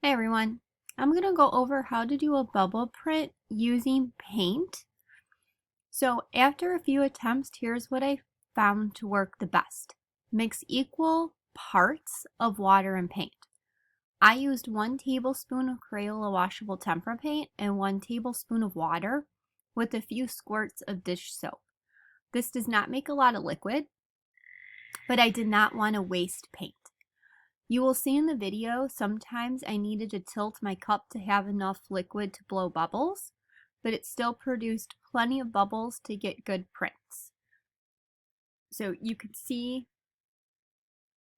Hey everyone, I'm going to go over how to do a bubble print using paint. So after a few attempts, here's what I found to work the best. Mix equal parts of water and paint. I used 1 tablespoon of Crayola washable tempera paint and 1 tablespoon of water with a few squirts of dish soap. This does not make a lot of liquid, but I did not want to waste paint. You will see in the video, sometimes I needed to tilt my cup to have enough liquid to blow bubbles, but it still produced plenty of bubbles to get good prints. So you could see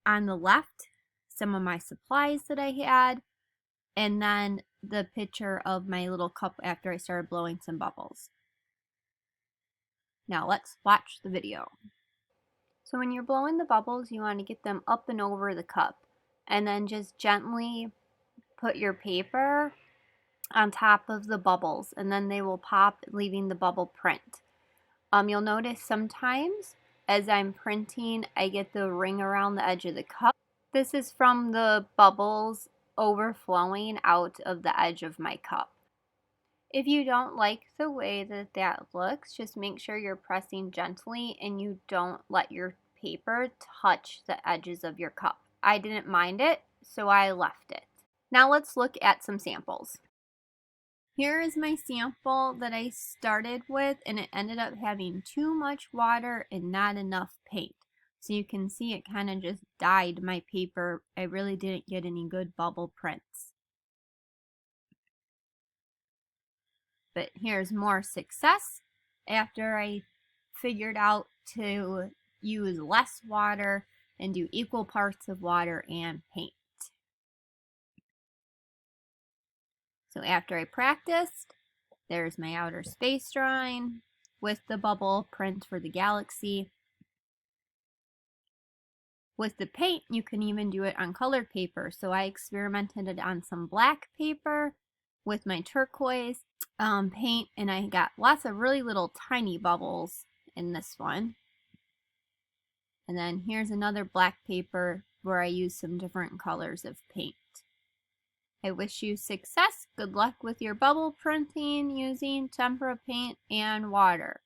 on the left some of my supplies that I had, and then the picture of my little cup after I started blowing some bubbles. Now let's watch the video. So when you're blowing the bubbles, you want to get them up and over the cup, and then just gently put your paper on top of the bubbles, and then they will pop, leaving the bubble print. You'll notice sometimes as I'm printing, I get the ring around the edge of the cup. This is from the bubbles overflowing out of the edge of my cup. If you don't like the way that looks, just make sure you're pressing gently and you don't let your paper touch the edges of your cup. I didn't mind it, so I left it. Now let's look at some samples. Here is my sample that I started with, and it ended up having too much water and not enough paint. So you can see it kind of just dyed my paper. I really didn't get any good bubble prints. But here's more success after I figured out to use less water and do equal parts of water and paint. So after I practiced, there's my outer space drawing with the bubble print for the galaxy. With the paint, you can even do it on colored paper. So I experimented it on some black paper with my turquoise paint, and I got lots of really little tiny bubbles in this one. And then here's another black paper where I used some different colors of paint. I wish you success. Good luck with your bubble printing using tempera paint and water.